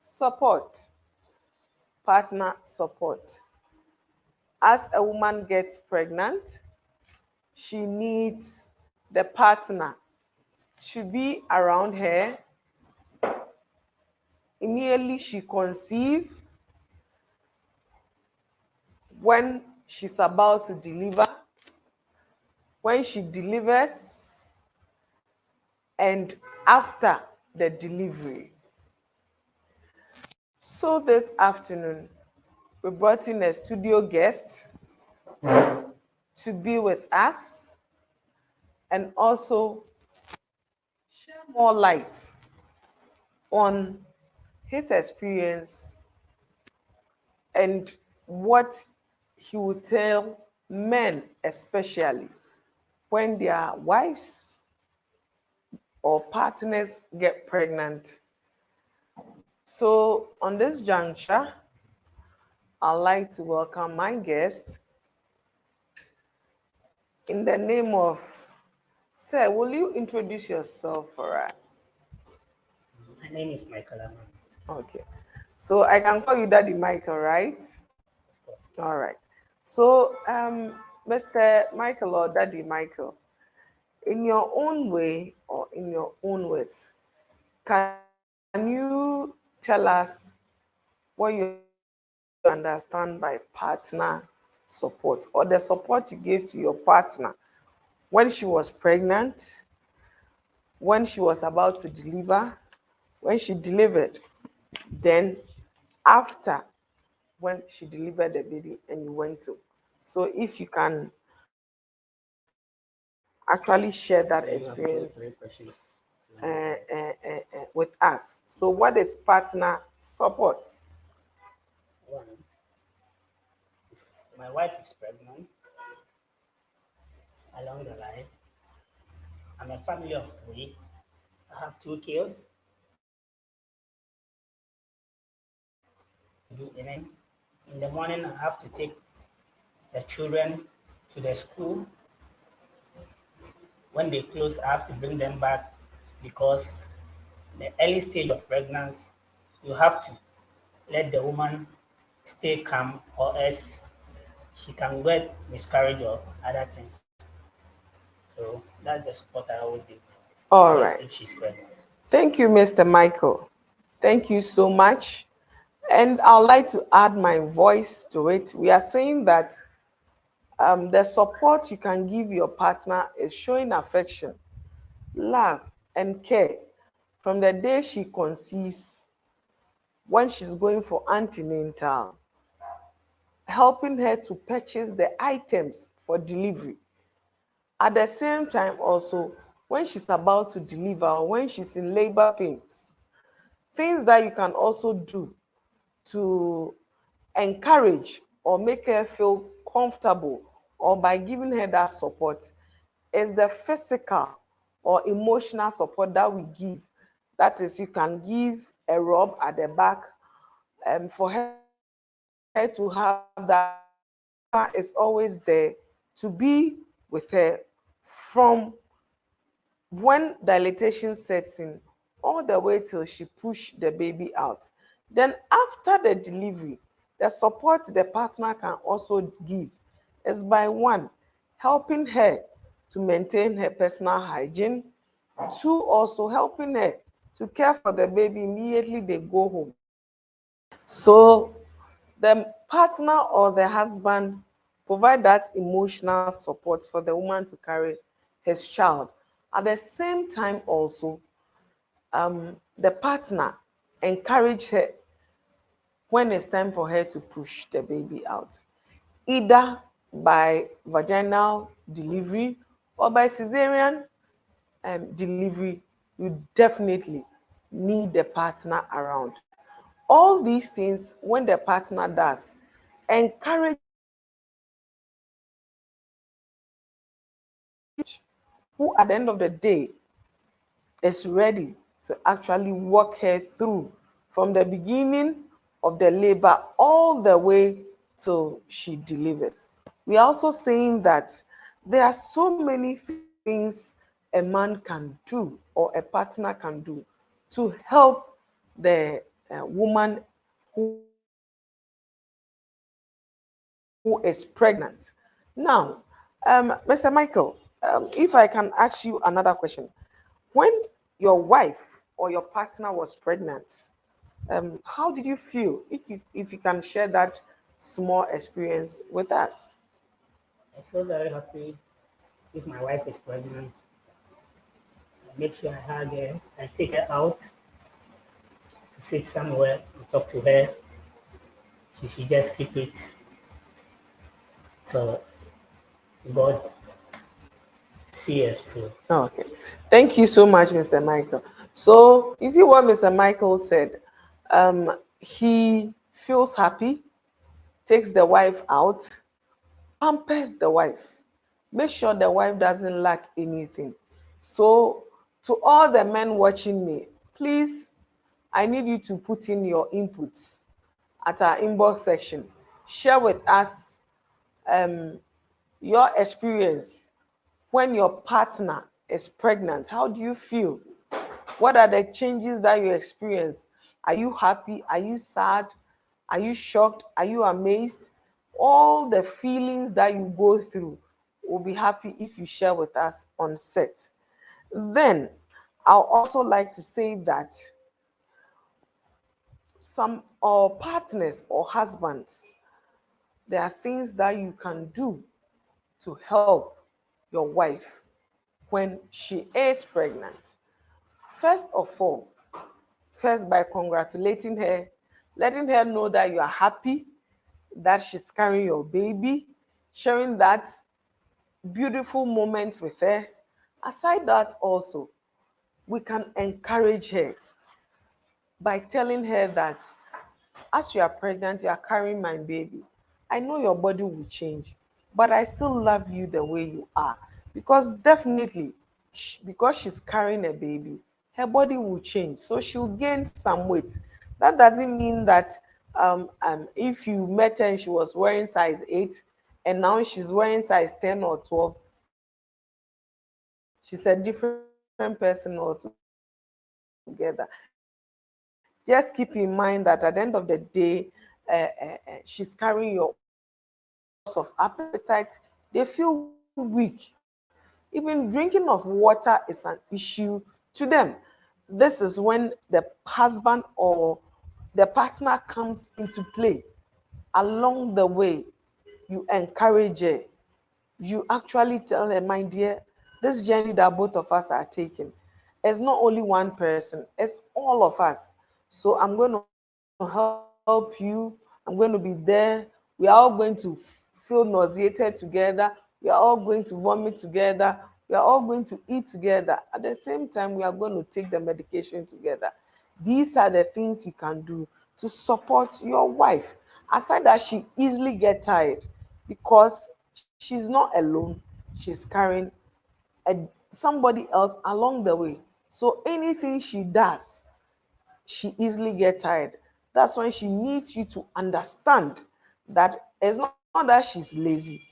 support. Partner support. As a woman gets pregnant, she needs the partner to be around her immediately she conceives, when she's about to deliver, when she delivers, and after the delivery. So this afternoon, we brought in a studio guest to be with us and also share more light on his experience and what he would tell men, especially when their wives or partners get pregnant. So, on this juncture, I'd like to welcome my guest in the name of, sir, will you introduce yourself for us? My name is Michael Aman. Okay. So I can call you Daddy Michael, right? Of course. All right. So, Mr. Michael or Daddy Michael, in your own way or in your own words, can you tell us what you understand by partner support or the support you gave to your partner when she was pregnant, when she was about to deliver, when she delivered, then after when she delivered the baby and you went to. So if you can actually share that So you have two experience three questions. with us. So what is partner support? One, if my wife is pregnant, along the line, I'm a family of three. I have two kids. In the morning, I have to take the children to the school. When they close, I have to bring them back because the early stage of pregnancy, you have to let the woman stay calm or else she can get miscarriage or other things. So that's the support I always give my All wife right. if she's pregnant. Thank you, Mr. Michael. Thank you so much. And I'd like to add my voice to it. We are saying that the support you can give your partner is showing affection, love, and care from the day she conceives, when she's going for antenatal, helping her to purchase the items for delivery. At the same time, also, when she's about to deliver or when she's in labor pains, things that you can also do to encourage or make her feel comfortable or by giving her that support is the physical or emotional support that we give. That is, you can give a rub at the back for her to have that is always there to be with her from when dilatation sets in all the way till she push the baby out. Then after the delivery, the support the partner can also give is by one, helping her to maintain her personal hygiene, two, also helping her to care for the baby immediately they go home. So the partner or the husband provide that emotional support for the woman to carry his child. At the same time also, the partner encourage her when it's time for her to push the baby out, either by vaginal delivery or by cesarean delivery. You definitely need the partner around. All these things, when the partner does, encourage who at the end of the day is ready to actually walk her through from the beginning of the labor all the way till she delivers. We are also saying that there are so many things a man can do or a partner can do to help the woman who is pregnant. Now, Mr. Michael, if I can ask you another question. When your wife or your partner was pregnant, how did you feel? If you can share that small experience with us. I feel very happy if my wife is pregnant. I make sure I hug her. I take her out to sit somewhere and talk to her. She should just keep it till God see us through. Okay. Thank you so much, Mr. Michael. So, you see what Mr. Michael said? He feels happy, takes the wife out, pampers the wife, make sure the wife doesn't lack anything. So, to all the men watching me, please, I need you to put in your inputs at our inbox section. Share with us your experience when your partner is pregnant. How do you feel? What are the changes that you experience? Are you happy? Are you sad? Are you shocked? Are you amazed? All the feelings that you go through, will be happy if you share with us on set. Then, I'll also like to say that some or partners or husbands, there are things that you can do to help your wife when she is pregnant. First of all, first by congratulating her, letting her know that you are happy that she's carrying your baby, sharing that beautiful moment with her. Aside that, also, we can encourage her by telling her that as you are pregnant, you are carrying my baby. I know your body will change, but I still love you the way you are. Because definitely, because she's carrying a baby, her body will change. So she'll gain some weight. That doesn't mean that if you met her and she was wearing size 8 and now she's wearing size 10 or 12, she's a different person altogether. Just keep in mind that at the end of the day, she's carrying your own body. She's carrying your own body. Some women, because of appetite, they feel weak. Even drinking of water is an issue to them. This is when the husband or the partner comes into play. Along the way, you encourage her. You actually tell her, my dear, this journey that both of us are taking, it's not only one person, it's all of us. So I'm going to help you. I'm going to be there. We are all going to feel nauseated together. We are all going to vomit together. We are all going to eat together. At the same time, we are going to take the medication together. These are the things you can do to support your wife. Aside that, she easily get tired because she's not alone. She's carrying somebody else along the way. So anything she does, she easily get tired. That's when she needs you to understand that it's not that she's lazy,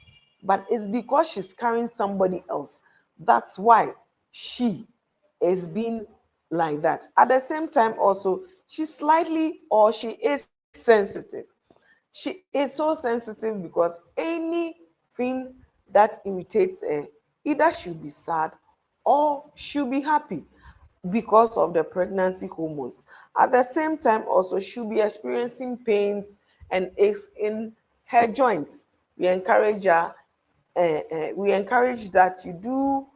but it's because she's carrying somebody else. That's why she is being like that. At the same time, also, she's slightly or she is sensitive. She is so sensitive because anything that irritates her, either she'll be sad or she'll be happy because of the pregnancy hormones. At the same time, also, she'll be experiencing pains and aches in her joints. We encourage her, we encourage that you do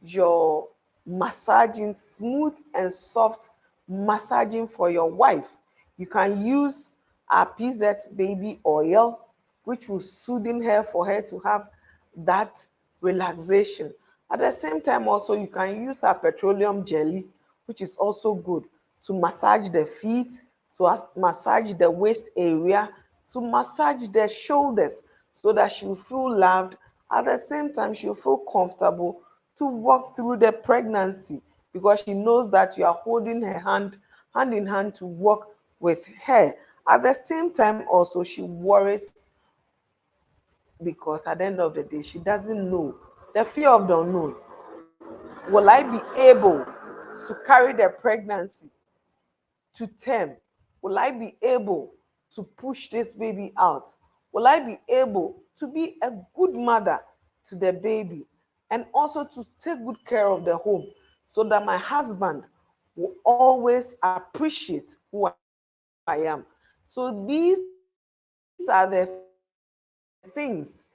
your massaging, smooth and soft massaging for your wife. You can use a PZ baby oil, which will soothe her for her to have that relaxation. At the same time, also, you can use a petroleum jelly, which is also good to massage the feet, to massage the waist area, to massage the shoulders so that she'll feel loved. At the same time, she'll feel comfortable to walk through the pregnancy because she knows that you are holding her hand in hand to walk with her. At the same time, also, she worries because at the end of the day, she doesn't know. The fear of the unknown. Will I be able to carry the pregnancy to term? Will I be able to push this baby out? Will I be able to be a good mother to the baby and also to take good care of the home so that my husband will always appreciate who I am? So these are the things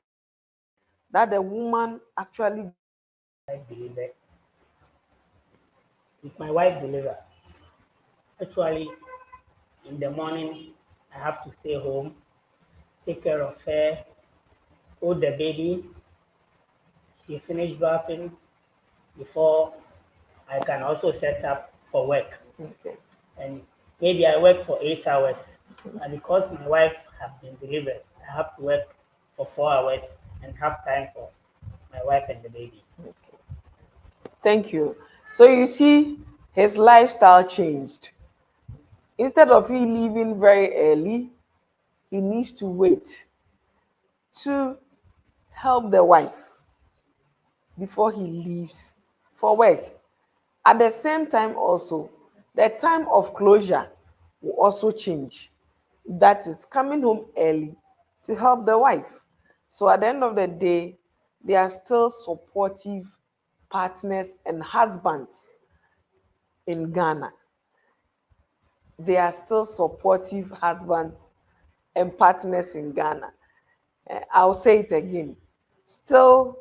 that the woman actually goes through. Wife deliver. If my wife deliver, actually in the morning I have to stay home, take care of her, hold the baby. She finish bathing before I can also set up for work. Okay. And maybe I work for 8 hours. And because my wife has been delivered, I have to work for 4 hours and have time for my wife and the baby. Okay. Thank you. So you see, his lifestyle changed. Instead of he leaving very early, he needs to wait to help the wife before he leaves for work. At the same time, also, the time of closure will also change. That is coming home early to help the wife. So at the end of the day, they are still supportive partners and husbands in Ghana. They are still supportive husbands and partners in Ghana. I'll say it again. Still,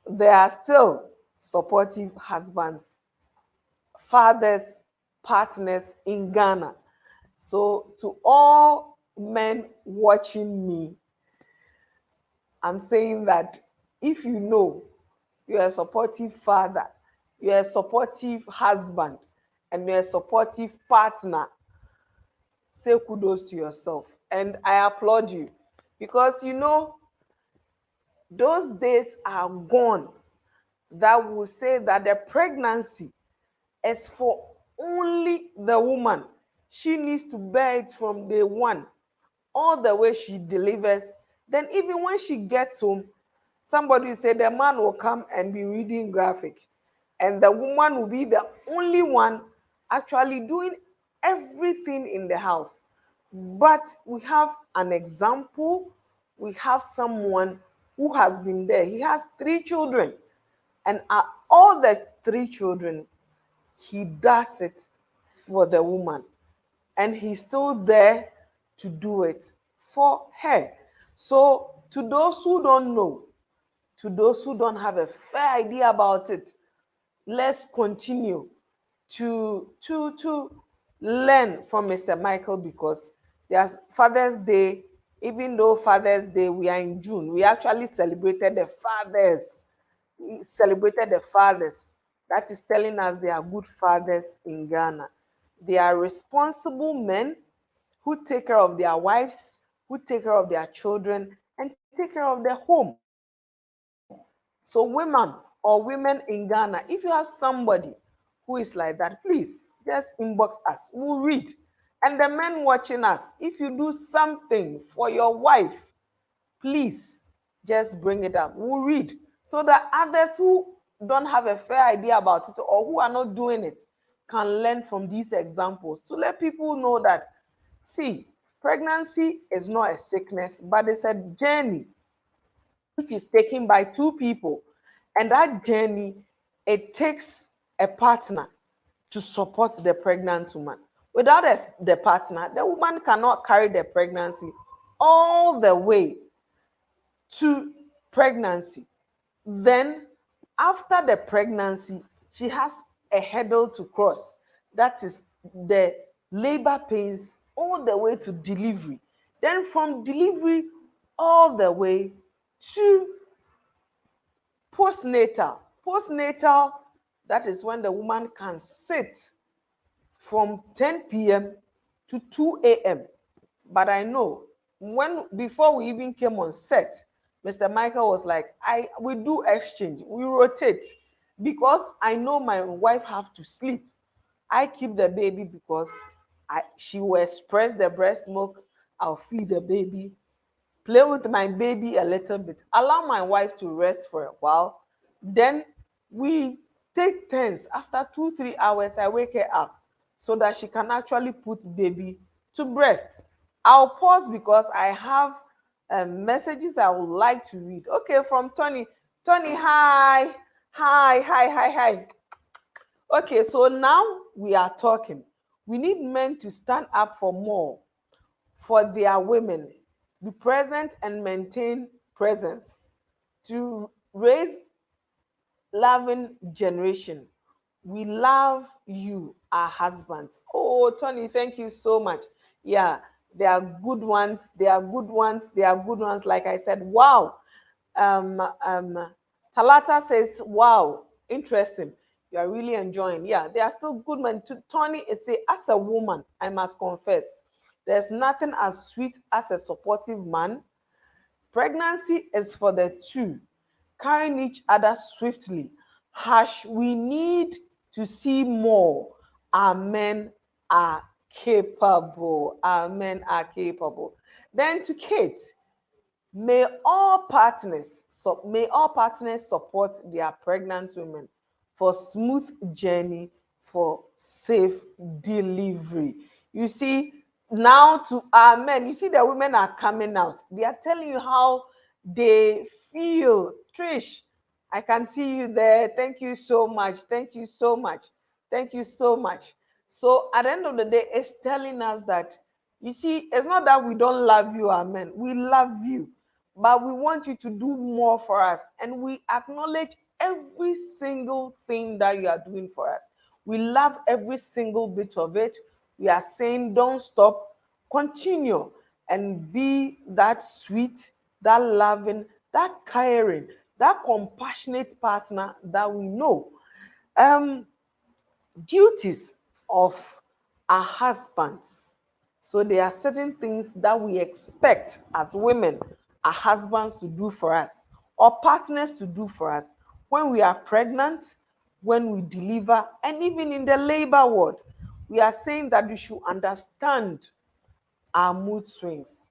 there are still supportive husbands, fathers, partners in Ghana. So, to all men watching me, I'm saying that if you know you're a supportive father, you're a supportive husband, and you're a supportive partner, say kudos to yourself. And I applaud you because those days are gone that will say that the pregnancy is for only the woman. She needs to bear it from day one, all the way she delivers. Then, even when she gets home, somebody will say the man will come and be reading graphic, and the woman will be the only one actually doing everything in the house. But we have an example, we have someone who has been there. He has 3 children, and all the 3 children, he does it for the woman, and he's still there to do it for her. So, to those who don't know, to those who don't have a fair idea about it, let's continue to learn from Mr. Michael, because there's Father's Day. Even though Father's Day, we are in June, we actually celebrated the fathers. We celebrated the fathers. That is telling us they are good fathers in Ghana. They are responsible men who take care of their wives, who take care of their children, and take care of their home. So, women or women in Ghana, if you have somebody who is like that, please just inbox us. We'll read. And the men watching us, if you do something for your wife, please just bring it up. We'll read so that others who don't have a fair idea about it or who are not doing it can learn from these examples, to let people know that, see, pregnancy is not a sickness, but it's a journey which is taken by 2 people. And that journey, it takes a partner to support the pregnant woman. Without the partner, the woman cannot carry the pregnancy all the way to pregnancy. Then, after the pregnancy, she has a hurdle to cross. That is the labor pains all the way to delivery. Then, from delivery all the way to postnatal. Postnatal, that is when the woman can sit from 10 p.m. to 2 a.m. But I know, when before we even came on set, Mr. Michael was like, we do exchange, we rotate, because I know my wife have to sleep. I keep the baby because she will express the breast milk. I'll feed the baby, play with my baby a little bit, allow my wife to rest for a while. Then we take turns. After 2 3 hours, I wake her up so that she can actually put baby to breast. I'll pause because I have messages I would like to read. Okay, from Tony. Tony, hi. Hi, hi, hi, hi. Okay, so now we are talking. We need men to stand up for more for their women, be present and maintain presence to raise loving generation. We love you, our husbands. Oh, Tony, thank you so much. Yeah, they are good ones. They are good ones. They are good ones. Like I said, wow. Um, um, Talata says, wow, interesting. You are really enjoying. Yeah, they are still good men. Tony is say, as a woman, I must confess, there's nothing as sweet as a supportive man. Pregnancy is for the two, carrying each other swiftly. Hush, we need to see more. Our men are capable. Our men are capable. Then to Kate, may all partners support their pregnant women for smooth journey for safe delivery. You see, now to our men, you see the women are coming out. They are telling you how they feel. Trish, I can see you there. Thank you so much. Thank you so much. Thank you so much. So at the end of the day, it's telling us that, you see, it's not that we don't love you, our men. We love you, but we want you to do more for us. And we acknowledge every single thing that you are doing for us. We love every single bit of it. We are saying, don't stop, continue, and be that sweet, that loving, that caring, that compassionate partner that we know. Um, Duties of our husbands. So there are certain things that we expect as women, our husbands to do for us, or partners to do for us when we are pregnant, when we deliver, and even in the labor ward. We are saying that you should understand our mood swings,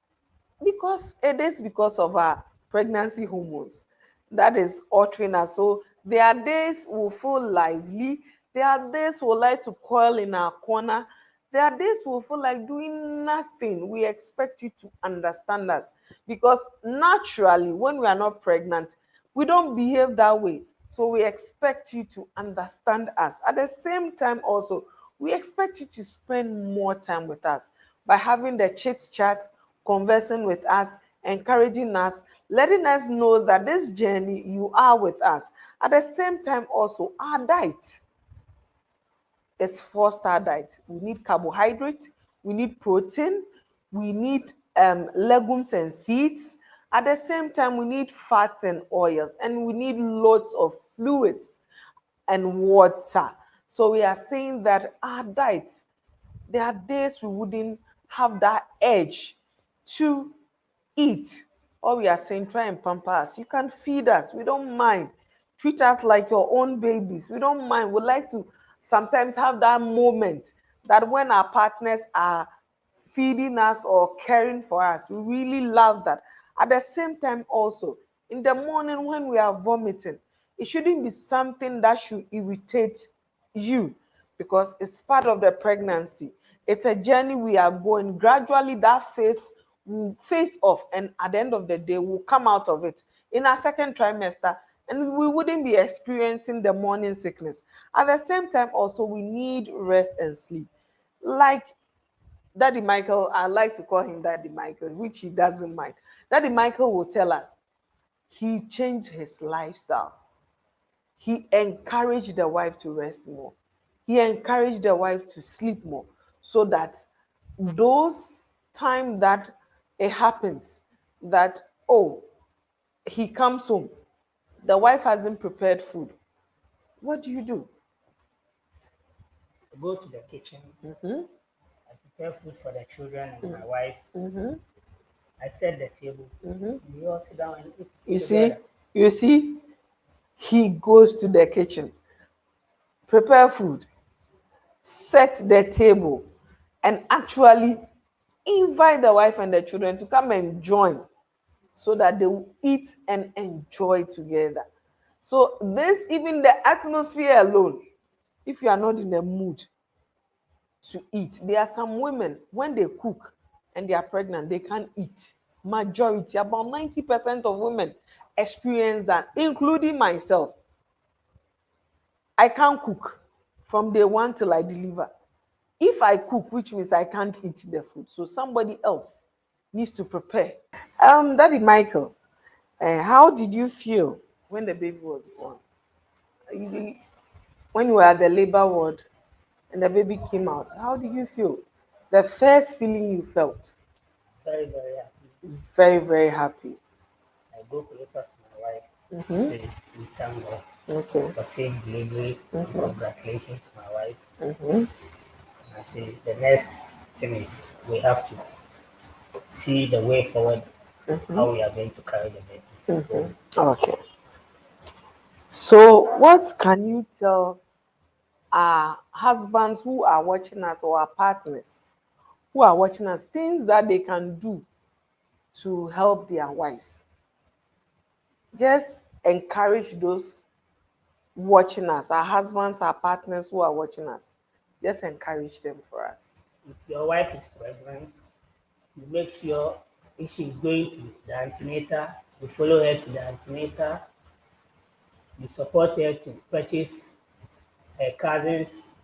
because it is because of our pregnancy hormones that is altering us. So there are days we'll feel lively, there are days we'll like to coil in our corner, there are days we'll feel like doing nothing. We expect you to understand us, because naturally when we are not pregnant, we don't behave that way. So we expect you to understand us. At the same time also, we expect you to spend more time with us by having the chit chat, conversing with us, encouraging us, letting us know that this journey you are with us. At the same time, also, our diet is 4-star diet. We need carbohydrate, we need protein, we need legumes and seeds. At the same time, we need fats and oils, and we need lots of fluids and water. So we are saying that our diets, there are days we wouldn't have that urge to eat. All we are saying, try and pamper us. You can feed us. We don't mind. Treat us like your own babies. We don't mind. We like to sometimes have that moment that when our partners are feeding us or caring for us, we really love that. At the same time, also, in the morning when we are vomiting, it shouldn't be something that should irritate you, because it's part of the pregnancy. It's a journey we are going. Gradually, that phase will face off, and at the end of the day, we'll come out of it in our second trimester, and we wouldn't be experiencing the morning sickness. At the same time, also, we need rest and sleep. Like Daddy Michael, I like to call him Daddy Michael, which he doesn't mind. Daddy Michael will tell us he changed his lifestyle. He encouraged the wife to rest more. He encouraged the wife to sleep more, so that those time that it happens that, oh, he comes home, the wife hasn't prepared food. What do you do? I go to the kitchen, Mm-hmm. I prepare food for the children and my Mm-hmm. wife. Mm-hmm. I set the table, Mm-hmm. and we all sit down and eat You together. see, you see, he goes to the kitchen, prepare food, set the table, and actually invite the wife and the children to come and join, so that they will eat and enjoy together. So this, even the atmosphere alone, if you are not in the mood, to eat. There are some women, when they cook and they are pregnant, they can't eat. Majority, about 90% of women experience that, including myself. I can't cook from day one till I deliver. If I cook, which means I can't eat the food, so somebody else needs to prepare. Daddy Michael, how did you feel when the baby was born? When you were at the labor ward and the baby came out, how did you feel? The first feeling you felt? Very, very happy. Very, very happy. I go closer to my wife. Mm-hmm. Say, we thank God Okay. for safe delivery. Mm-hmm. Congratulations to my wife. Mm-hmm. I say the next thing is we have to see the way forward, Mm-hmm. how we are going to carry the baby. Mm-hmm. Okay. So, what can you tell our husbands who are watching us, or our partners who are watching us, things that they can do to help their wives? Just encourage those watching us, our husbands, our partners who are watching us. Just encourage them for us. If your wife is pregnant, you make sure if she's going to the antenatal, you follow her to the antenatal, you support her to purchase her cousins'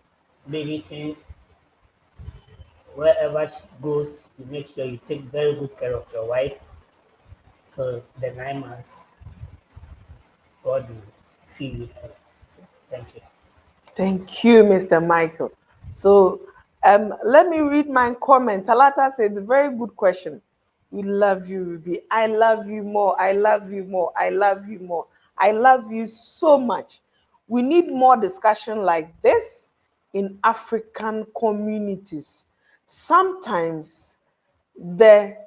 baby things. Wherever she goes, you make sure you take very good care of your wife. So the 9 months, God will see you through. Thank you. Thank you, Mr. Michael. So let me read my comment. Talata says, very good question. We love you, Ruby. I love you more. I love you more. I love you more. I love you so much. We need more discussion like this in African communities. Sometimes the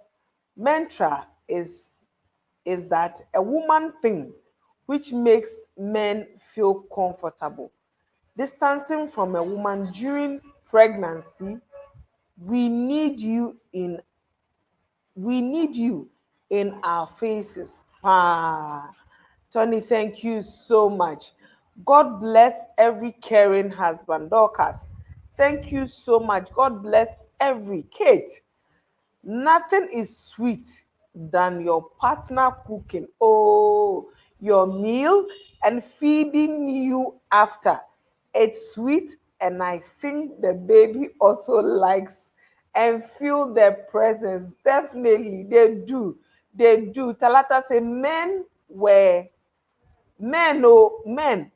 mantra is that a woman thing which makes men feel comfortable. Distancing from a woman during pregnancy, we need you in we need you in our faces. Ah, Tony, thank you so much. God bless every caring husband. Dorcas, thank you so much. God bless every Kate. Nothing is sweet than your partner cooking, oh, your meal and feeding you after. It's sweet, and I think the baby also likes and feel their presence. Definitely, they do. They do. Talata say men, oh, men,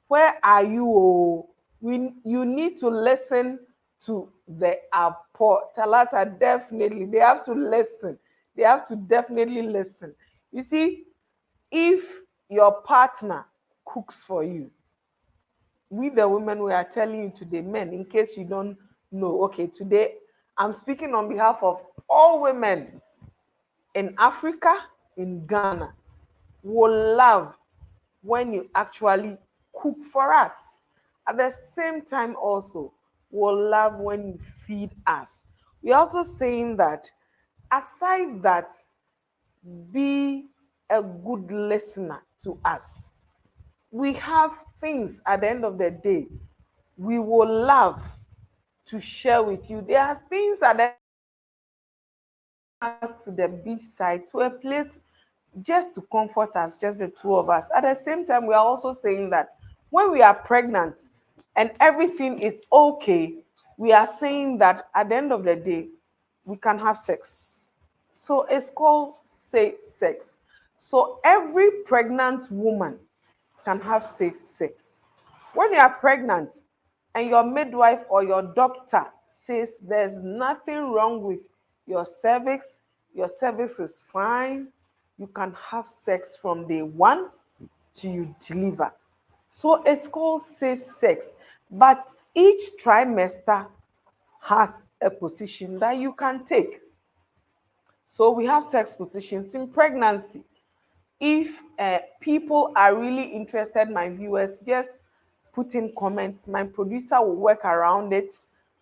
where are you? Oh, you need to listen to the apport. Talata, definitely, they have to listen. They have to definitely listen. You see, if your partner cooks for you, we the women, we are telling you today, men, in case you don't know, okay, today I'm speaking on behalf of all women in Africa, in Ghana, will love when you actually cook for us. At the same time, also, we'll love when you feed us. We're also saying that, aside that, be a good listener to us. We have things at the end of the day we will love to share with you. There are things at the us to the beach side, to a place just to comfort us, just the two of us. At the same time, we are also saying that when we are pregnant and everything is okay, we are saying that at the end of the day, we can have sex. So it's called safe sex. So every pregnant woman can have safe sex. When you are pregnant and your midwife or your doctor says there's nothing wrong with your cervix is fine, you can have sex from day one till you deliver. So it's called safe sex. But each trimester has a position that you can take. So we have sex positions in pregnancy. If people are really interested, my viewers, just put in comments. My producer will work around it.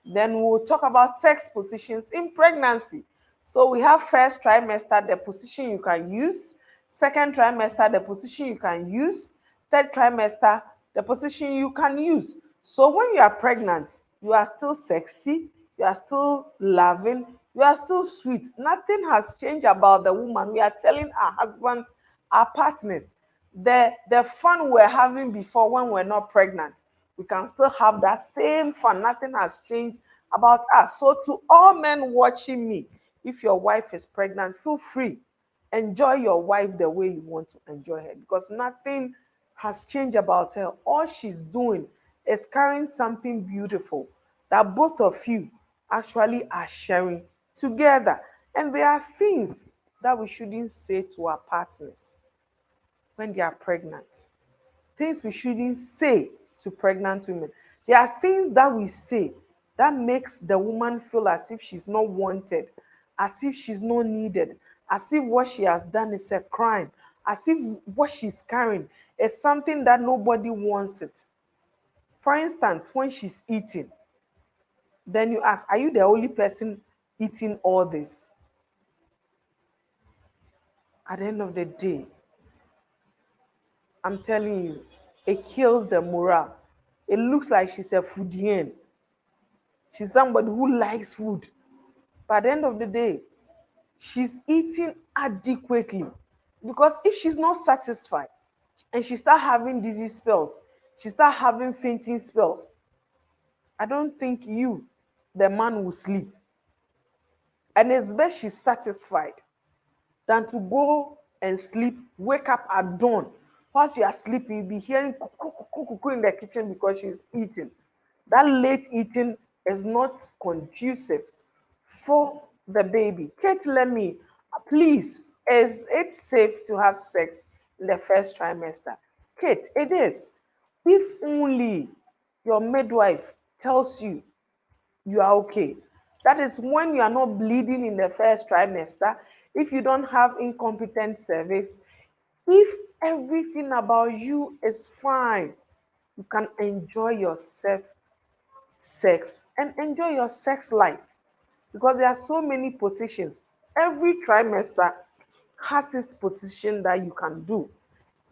Then we'll talk about sex positions in pregnancy. So we have first trimester, the position you can use. Second trimester, the position you can use. Third trimester, the position you can use. So when you are pregnant, you are still sexy, you are still loving, you are still sweet. Nothing has changed about the woman. We are telling our husbands, our partners, the fun we're having before when we're not pregnant, we can still have that same fun. Nothing has changed about us. So to all men watching me, if your wife is pregnant, feel free. Enjoy your wife the way you want to enjoy her, because nothing has changed about her. All she's doing is carrying something beautiful that both of you actually are sharing together. And there are things that we shouldn't say to our partners when they are pregnant. Things we shouldn't say to pregnant women. There are things that we say that makes the woman feel as if she's not wanted, as if she's not needed, as if what she has done is a crime, as if what she's carrying is something that nobody wants it. For instance, when she's eating, then you ask, are you the only person eating all this? At the end of the day, I'm telling you, it kills the morale. It looks like she's a foodie. She's somebody who likes food. But at the end of the day, she's eating adequately. Because if she's not satisfied and she start having dizzy spells, she start having fainting spells, I don't think you, the man, will sleep. And it's best she's satisfied than to go and sleep, wake up at dawn. Whilst you are sleeping, you'll be hearing cuckoo, cuckoo, cuckoo in the kitchen because she's eating. That late eating is not conducive for the baby. Kate, let me, please, is it safe to have sex in the first trimester? Kate, it is. If only your midwife tells you you are okay. That is when you are not bleeding in the first trimester, if you don't have incompetent cervix, if everything about you is fine, you can enjoy yourself sex and enjoy your sex life, because there are so many positions. Every trimester has its position that you can do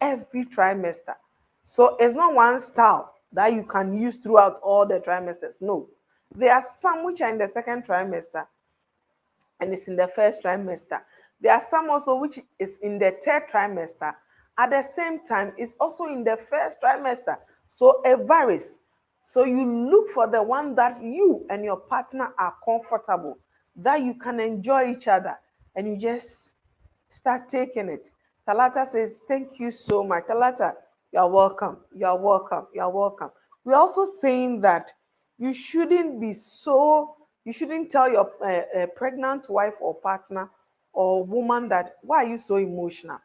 every trimester. So it's not one style that you can use throughout all the trimesters. No. There are some which are in the second trimester and it's in the first trimester. There are some also which is in the third trimester. At the same time, it's also in the first trimester. So it varies. So you look for the one that you and your partner are comfortable, that you can enjoy each other, and you just start taking it. Talata says, thank you so much. Talata, you're welcome. You're welcome. You're welcome. We're also saying that you shouldn't be so, you shouldn't tell your pregnant wife or partner or woman that, why are you so emotional?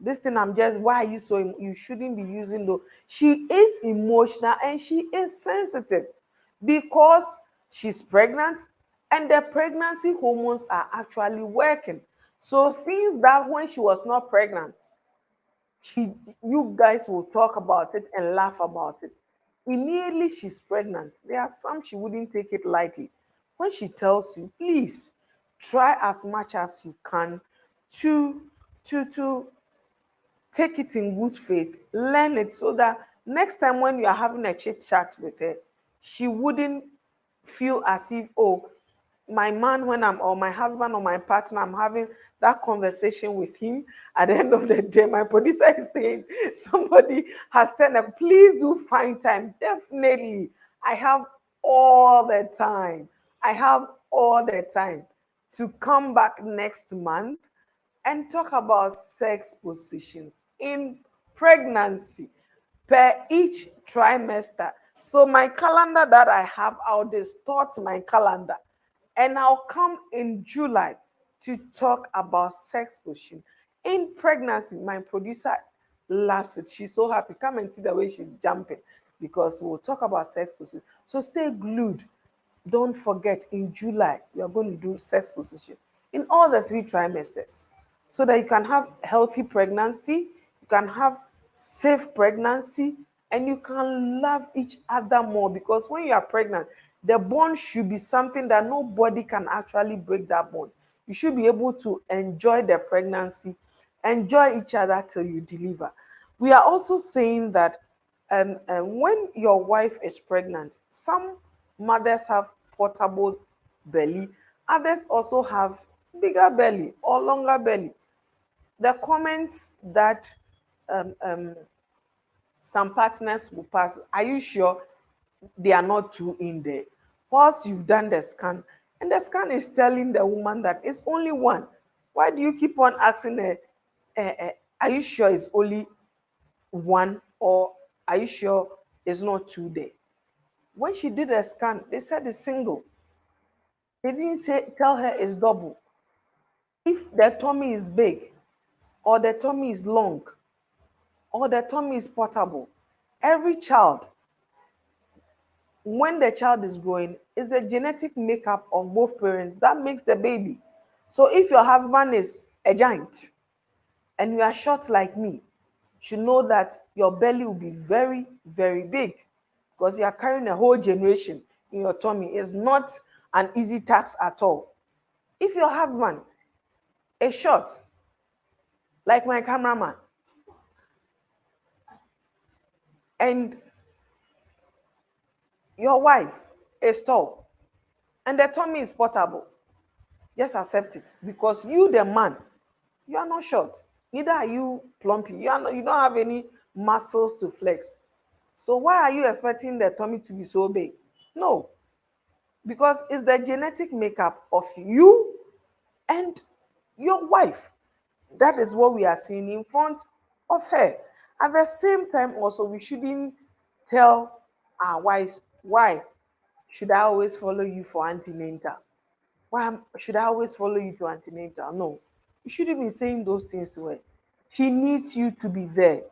This thing I'm just, why are you so, you shouldn't be using though. She is emotional and she is sensitive because she's pregnant and the pregnancy hormones are actually working. So things that when she was not pregnant, she, you guys will talk about it and laugh about it. Immediately she's pregnant, there are some she wouldn't take it lightly. When she tells you, please try as much as you can to to take it in good faith, learn it, so that next time when you are having a chit chat with her, she wouldn't feel as if, oh, my man, when I'm, or my husband or my partner, I'm having that conversation with him. At the end of the day, my producer is saying somebody has said that please do find time. Definitely, I have all the time. I have all the time to come back next month and talk about sex positions in pregnancy per each trimester. So my calendar that I have, I'll distort my calendar and I'll come in July to talk about sex position in pregnancy. My producer loves it. She's so happy. Come and see the way she's jumping because we'll talk about sex position. So stay glued. Don't forget, in July, we are going to do sex position in all the three trimesters so that you can have healthy pregnancy, you can have safe pregnancy, and you can love each other more. Because when you are pregnant, the bond should be something that nobody can actually break that bond. You should be able to enjoy the pregnancy, enjoy each other till you deliver. We are also saying that when your wife is pregnant, some mothers have portable belly, others also have bigger belly or longer belly. The comments that um, um, some partners will pass, are you sure they are not two in there? Whilst you've done the scan, and the scan is telling the woman that it's only one. Why do you keep on asking her, are you sure it's only one, or are you sure it's not two there? When she did a scan, they said it's single. They didn't tell her it's double. If the tummy is big, or the tummy is long, or the tummy is portable, every child, when the child is growing, is the genetic makeup of both parents that makes the baby. So if your husband is a giant and you are short like me, you should know that your belly will be very, very big, because you are carrying a whole generation in your tummy. It's not an easy task at all. If your husband is short, like my cameraman, and your wife is tall, and the tummy is portable, just accept it, because you, the man, you are not short, neither are you plumpy. You don't have any muscles to flex. So why are you expecting the tummy to be so big? No, because it's the genetic makeup of you and your wife. That is what we are seeing in front of her. At the same time, also, we shouldn't tell our wives, why should I always follow you for antenatal? Should I always follow you to antenatal? No, you shouldn't be saying those things to her. She needs you to be there.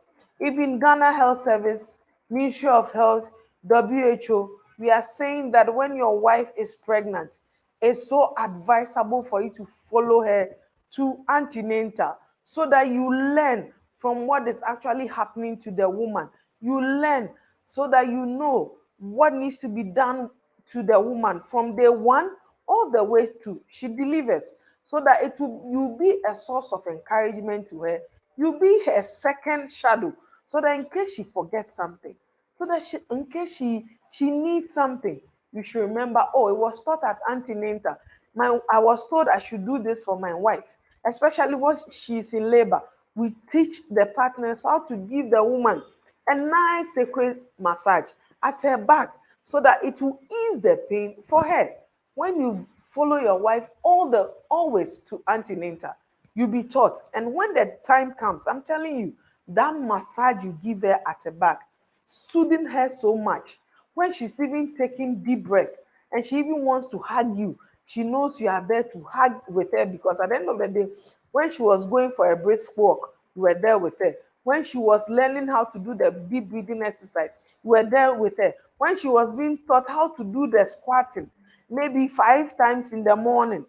Even Ghana Health Service, Ministry of Health, WHO, we are saying that when your wife is pregnant, it's so advisable for you to follow her to antenatal, so that you learn from what is actually happening to the woman. You learn so that you know what needs to be done to the woman from day one all the way to she delivers, so that it will you be a source of encouragement to her. You be her second shadow, so that in case she forgets something, so that in case she needs something, you should remember, oh, it was taught at antenatal. I was told I should do this for my wife, especially when she's in labor. We teach the partners how to give the woman a nice sacred massage at her back, so that it will ease the pain for her. When you follow your wife always to antenatal, you'll be taught. And when the time comes, I'm telling you, that massage you give her at the back, soothing her so much. When she's even taking deep breath and she even wants to hug you, she knows you are there to hug with her, because at the end of the day, when she was going for a brisk walk, you were there with her. When she was learning how to do the deep breathing exercise, you were there with her. When she was being taught how to do the squatting, maybe 5 times in the morning,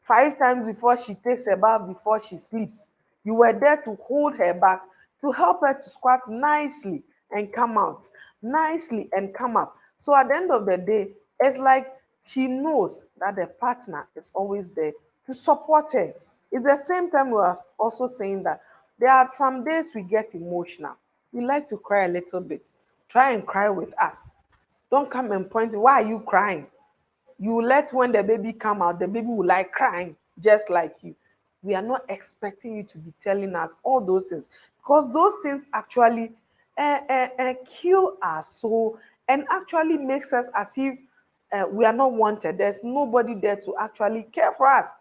5 times before she takes a bath, before she sleeps, you were there to hold her back, to help her to squat nicely and come out, nicely and come up. So at the end of the day, it's like she knows that the partner is always there to support her. It's the same time we are also saying that there are some days we get emotional. We like to cry a little bit. Try and cry with us. Don't come and point, why are you crying? You let when the baby come out, the baby will like crying just like you. We are not expecting you to be telling us all those things, because those things actually kill our soul, and actually makes us as if we are not wanted. There's nobody there to actually care for us.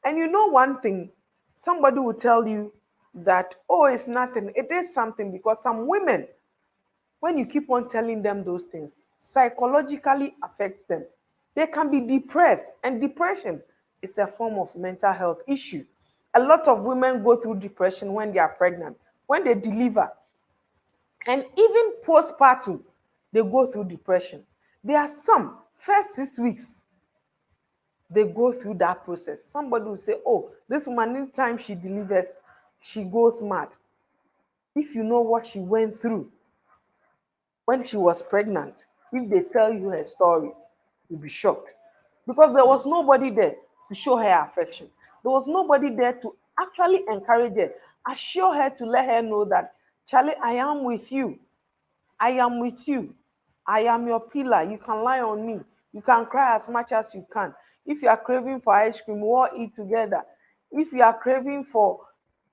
And you know one thing, somebody will tell you that, oh, it's nothing. It is something, because some women, when you keep on telling them those things, psychologically affects them. They can be depressed, and depression is a form of mental health issue. A lot of women go through depression when they are pregnant, when they deliver, and even postpartum, they go through depression. There are some first 6 weeks they go through that process. Somebody will say, oh, this woman, anytime she delivers, she goes mad. If you know what she went through when she was pregnant, if they tell you her story, you'll be shocked. Because there was nobody there to show her affection. There was nobody there to actually encourage her, assure her, to let her know that, Charlie, I am with you. I am with you. I am your pillar. You can lie on me. You can cry as much as you can. If you are craving for ice cream, we'll all eat together. If you are craving for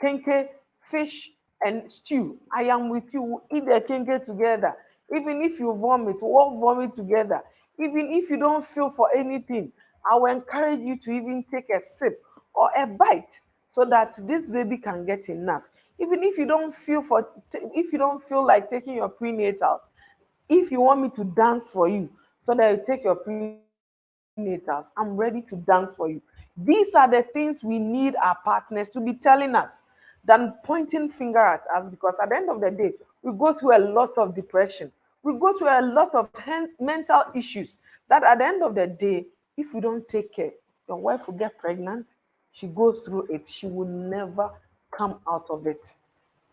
kenke, fish, and stew, I am with you. We'll eat the kenke together. Even if you vomit, we'll all vomit together. Even if you don't feel for anything, I will encourage you to even take a sip or a bite so that this baby can get enough. Even if you don't feel like taking your prenatals, if you want me to dance for you so that you take your prenatals, I'm ready to dance for you. These are the things we need our partners to be telling us than pointing finger at us, because at the end of the day, we go through a lot of depression. We go through a lot of mental issues that at the end of the day, if we don't take care, your wife will get pregnant, she goes through it, she will never come out of it.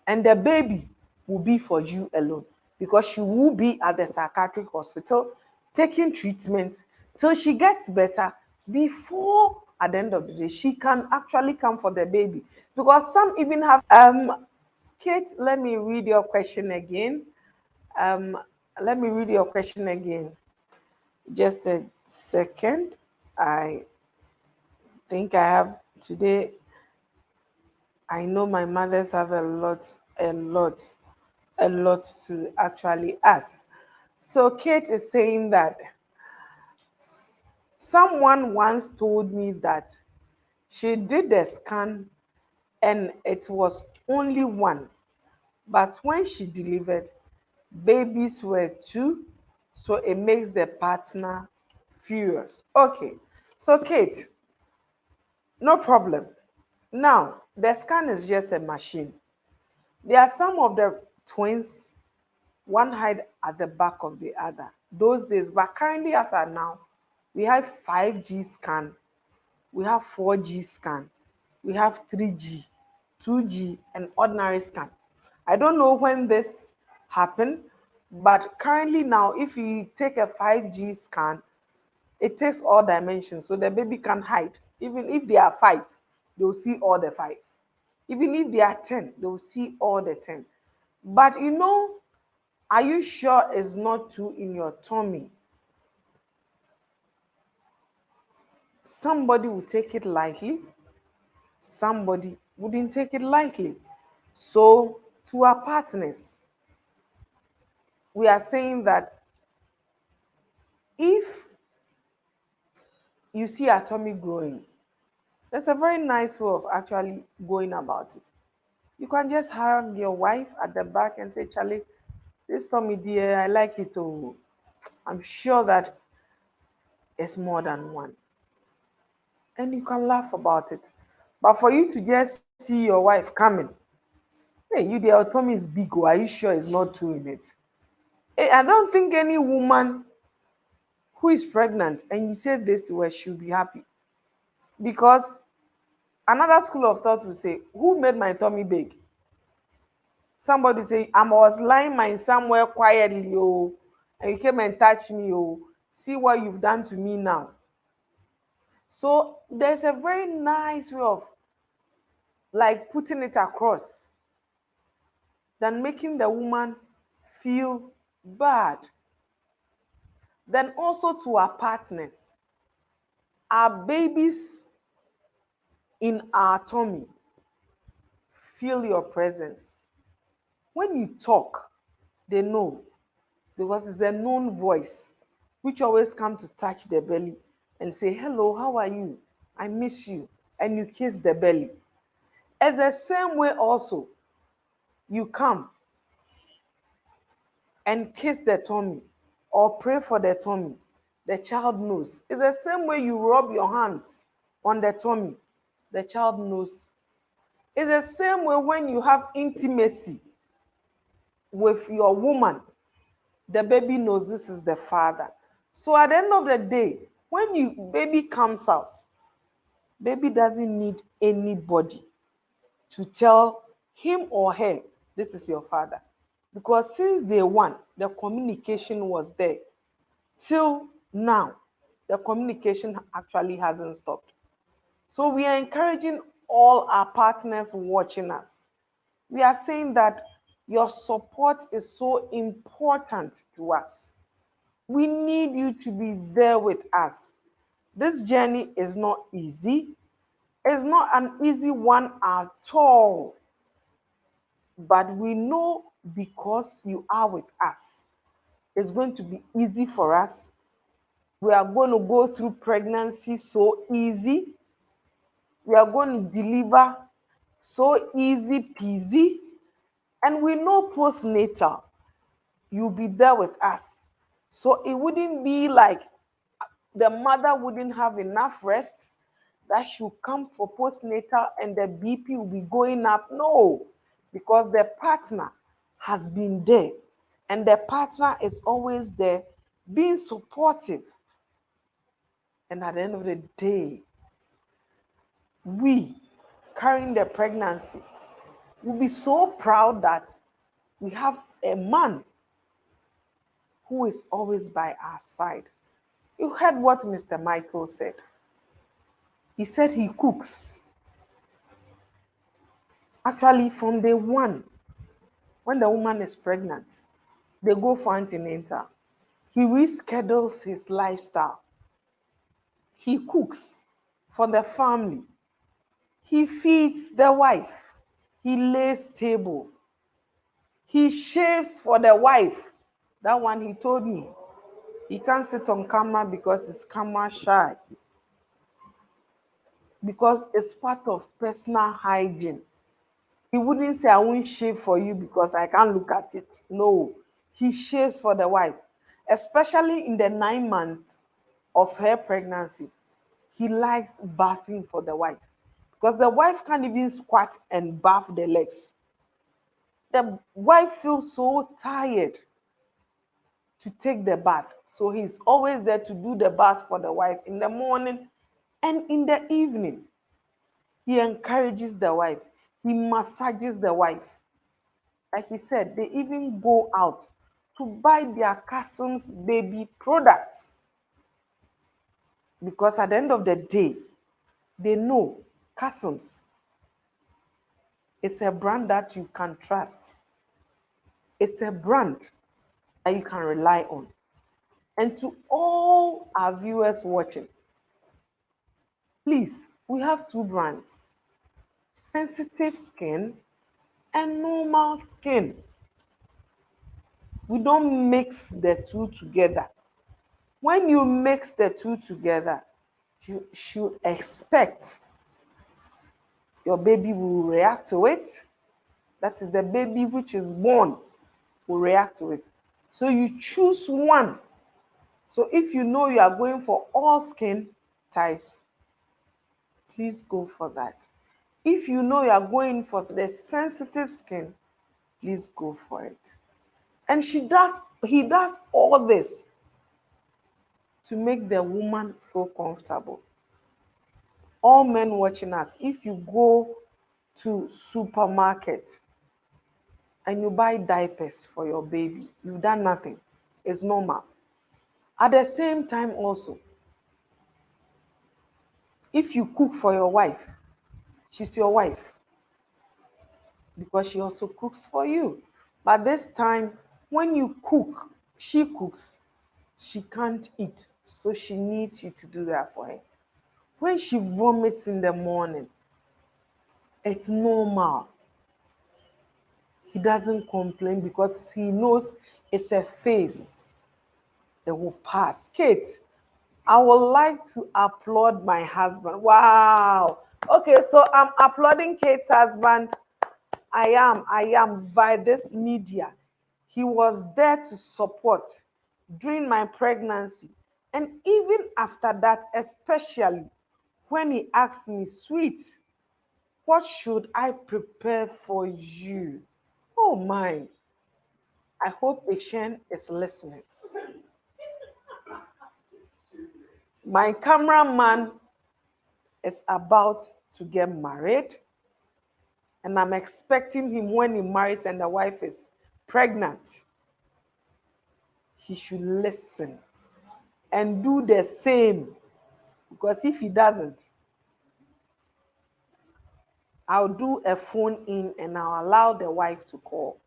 And the baby will be for you alone, because she will be at the psychiatric hospital taking treatment till she gets better, before at the end of the day she can actually come for the baby. Because some even have Kate, let me read your question again. um Let me read your question again. Just a second. I think I have today, I know my mothers have a lot to actually ask. So Kate is saying that someone once told me that she did the scan and it was only one, but when she delivered, babies were two, so it makes the partner furious. Okay, so Kate, no problem. Now, the scan is just a machine. There are some of the twins, one hide at the back of the other. Those days, but currently as at now, we have 5G scan, we have 4G scan, we have 3G, 2G, and ordinary scan. I don't know when this happened, but currently now, if you take a 5G scan, it takes all dimensions, so the baby can hide. Even if they are five, they will see all the five. Even if they are 10, they will see all the 10. But are you sure it's not two in your tummy? Somebody will take it lightly, somebody wouldn't take it lightly. So, to our partners, we are saying that if you see our tummy growing, there's a very nice way of actually going about it. You can just hug your wife at the back and say, Charlie, this tummy, dear, I like it. Oh, I'm sure that it's more than one. And you can laugh about it. But for you to just see your wife coming, hey, you, the tummy is big. Oh, are you sure it's not two in it? Hey, I don't think any woman who is pregnant and you say this to her, she'll be happy. Because another school of thought will say, who made my tummy big? Somebody say, I was lying mine somewhere quietly, oh, and you came and touched me, oh. See what you've done to me now. So there's a very nice way of like putting it across than making the woman feel bad. Then also to our partners, our babies in our tummy feel your presence. When you talk, they know, because it's a known voice which always comes to touch the belly and say, hello, how are you? I miss you. And you kiss the belly. As the same way also, you come and kiss the tummy or pray for the tummy. The child knows. It's the same way you rub your hands on the tummy. The child knows. It's the same way when you have intimacy with your woman, the baby knows this is the father. So at the end of the day, when you baby comes out, baby doesn't need anybody to tell him or her this is your father. Because since day one, the communication was there. Till now, the communication actually hasn't stopped. So we are encouraging all our partners watching us. We are saying that your support is so important to us. We need you to be there with us. This journey is not easy. It's not an easy one at all. But we know because you are with us, it's going to be easy for us. We are going to go through pregnancy so easy. We are going to deliver so easy peasy. And we know postnatal, you'll be there with us. So it wouldn't be like the mother wouldn't have enough rest that should come for postnatal and the BP will be going up. No, because the partner has been there and the partner is always there being supportive. And at the end of the day, we carrying the pregnancy will be so proud that we have a man who is always by our side. You heard what Mr. Michael said. He said he cooks. Actually, from day one, when the woman is pregnant, they go for antenatal. He reschedules his lifestyle. He cooks for the family. He feeds the wife. He lays table. He shaves for the wife. That one he told me. He can't sit on camera because he's camera shy. Because it's part of personal hygiene. He wouldn't say, I won't shave for you because I can't look at it. No, he shaves for the wife, especially in the 9 months of her pregnancy. He likes bathing for the wife because the wife can't even squat and bath the legs. The wife feels so tired to take the bath. So he's always there to do the bath for the wife in the morning and in the evening. He encourages the wife. He massages the wife. Like he said, they even go out to buy their cousin's baby products. Because at the end of the day, they know Customs is a brand that you can trust. It's a brand that you can rely on. And to all our viewers watching, please, we have two brands: sensitive skin and normal skin. We don't mix the two together. When you mix the two together, you should expect your baby will react to it. That is, the baby which is born will react to it. So you choose one. So if you know you are going for all skin types, please go for that. If you know you are going for the sensitive skin, please go for it. And he does all this to make the woman feel comfortable. All men watching us, if you go to supermarket and you buy diapers for your baby, you've done nothing. It's normal. At the same time also, if you cook for your wife, she's your wife because she also cooks for you. But this time, when you cook, she cooks, she can't eat, so she needs you to do that for her. When she vomits in the morning, it's normal. He doesn't complain because he knows it's a phase. It will pass. Kate, I would like to applaud my husband. Wow. Okay, so I'm applauding Kate's husband. I am via this media. He was there to support during my pregnancy. And even after that, especially when he asked me, sweet, what should I prepare for you? Oh my. I hope Ishen is listening. My cameraman is about to get married, and I'm expecting him when he marries and the wife is pregnant. He should listen and do the same, because if he doesn't, I'll do a phone in and I'll allow the wife to call.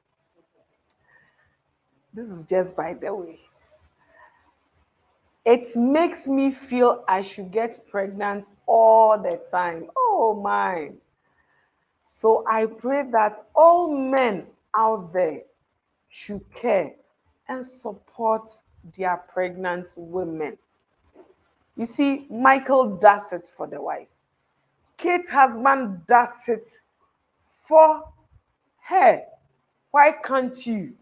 This is just by the way. It makes me feel I should get pregnant all the time. Oh my. So I pray that all men out there should care and support their pregnant women. You see, Michael does it for the wife. Kate's husband does it for her. Why can't you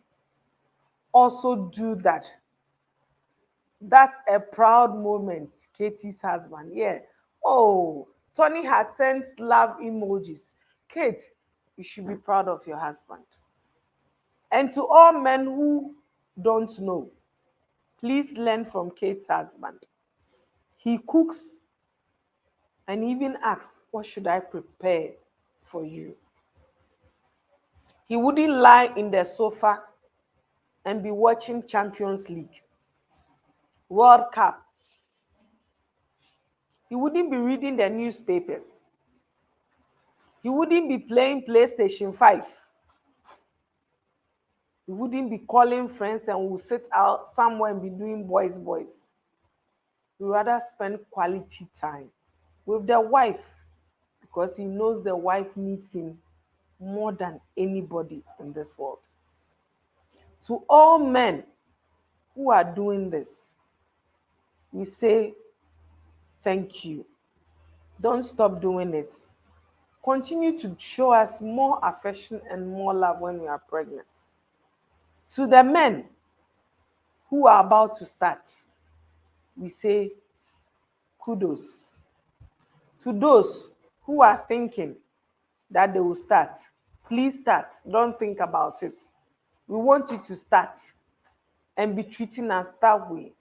also do that? That's a proud moment, Katie's husband. Yeah. Oh, Tony has sent love emojis. Kate, you should be proud of your husband. And to all men who don't know, please learn from Kate's husband. He cooks and even asks, what should I prepare for you? He wouldn't lie in the sofa and be watching Champions League, World Cup. He wouldn't be reading the newspapers. He wouldn't be playing PlayStation 5. He wouldn't be calling friends and will sit out somewhere and be doing boys. He would rather spend quality time with the wife because he knows the wife needs him more than anybody in this world. To all men who are doing this, we say thank you. Don't stop doing it. Continue to show us more affection and more love when we are pregnant. To the men who are about to start, we say kudos. To those who are thinking that they will start, please start. Don't think about it. We want you to start and be treating us that way.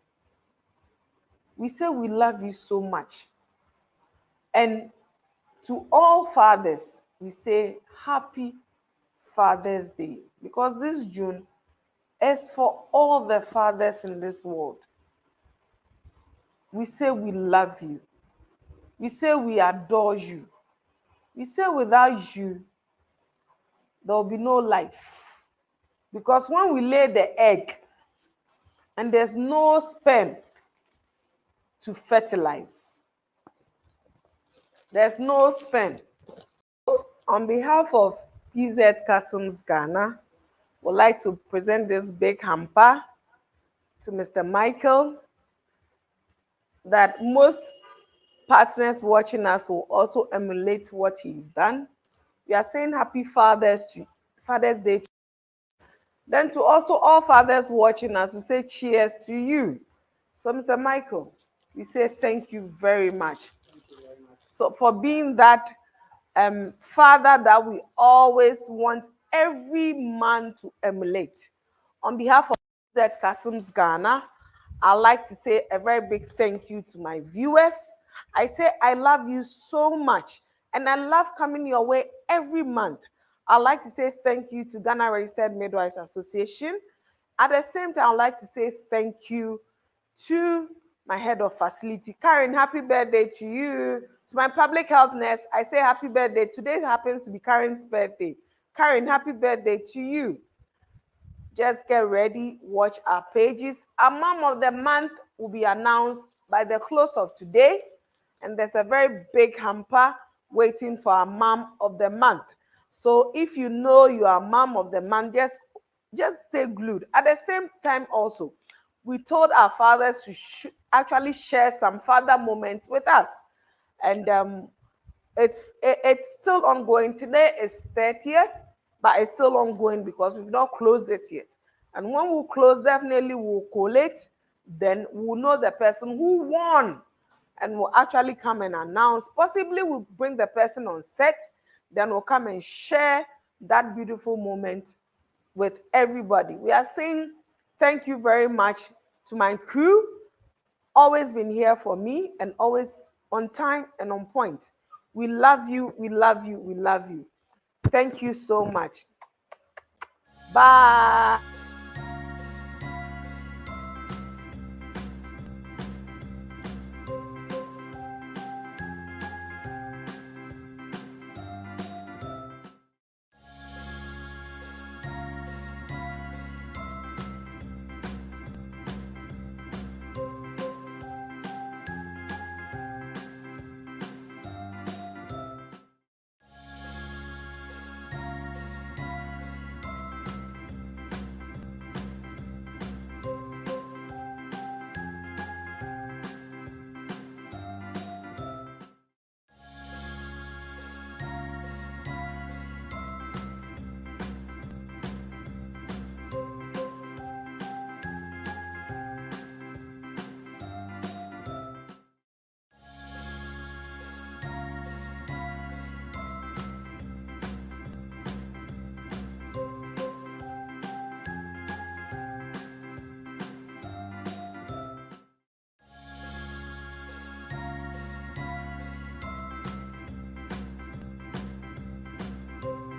We say we love you so much. And to all fathers, we say happy Father's Day, because this June is for all the fathers in this world. We say we love you. We say we adore you. We say without you, there will be no life. Because when we lay the egg and there's no sperm to fertilize, there's no sperm. On behalf of PZ Customs Ghana, would like to present this big hamper to Mr. Michael, that most partners watching us will also emulate what he's done. We are saying happy Father's Day. Then to also all fathers watching us, we say cheers to you. So Mr. Michael, we say thank you very much. So for being that father that we always want every man to emulate. On behalf of that Customs Ghana, I'd like to say a very big thank you to my viewers. I say I love you so much, and I love coming your way every month. I'd like to say thank you to Ghana Registered Midwives Association. At the same time, I'd like to say thank you to my head of facility, Karen. Happy birthday to you. To my public health nurse, I say happy birthday. Today happens to be Karen's birthday. Karen, happy birthday to you. Just get ready, watch our pages. Our Mom of the Month will be announced by the close of today. And there's a very big hamper waiting for our Mom of the Month. So if you know you are Mom of the Month, just stay glued. At the same time also, we told our fathers to actually share some father moments with us. And it's still ongoing. Today is 30th, but it's still ongoing because we've not closed it yet. And when we close, definitely we'll collate. Then we'll know the person who won, and we'll actually come and announce. Possibly we'll bring the person on set. Then we'll come and share that beautiful moment with everybody. We are saying thank you very much to my crew. Always been here for me and always on time and on point. We love you, we love you, we love you. Thank you so much. Bye.